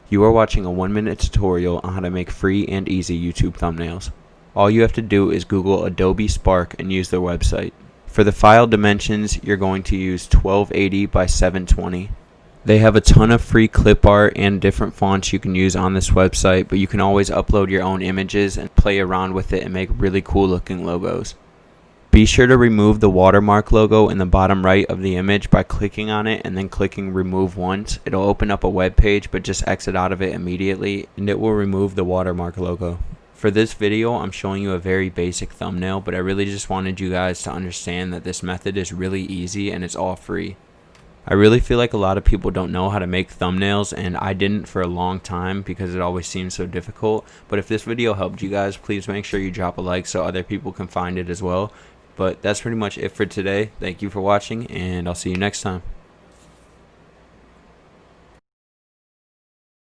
You are watching a 1-minute tutorial on how to make free and easy YouTube thumbnails. All you have to do is Google Adobe Spark and use their website. For the file dimensions, you're going to use 1280 by 720. They have a ton of free clip art and different fonts you can use on this website, but you can always upload your own images and play around with it and make really cool looking logos. Be sure to remove the watermark logo in the bottom right of the image by clicking on it and then clicking remove once. It'll open up a web page, but just exit out of it immediately and it will remove the watermark logo. For this video, I'm showing you a very basic thumbnail, but I really just wanted you guys to understand that this method is really easy and it's all free. I really feel like a lot of people don't know how to make thumbnails, and I didn't for a long time because it always seemed so difficult. But if this video helped you guys, please make sure you drop a like so other people can find it as well. But that's pretty much it for today. Thank you for watching, and I'll see you next time.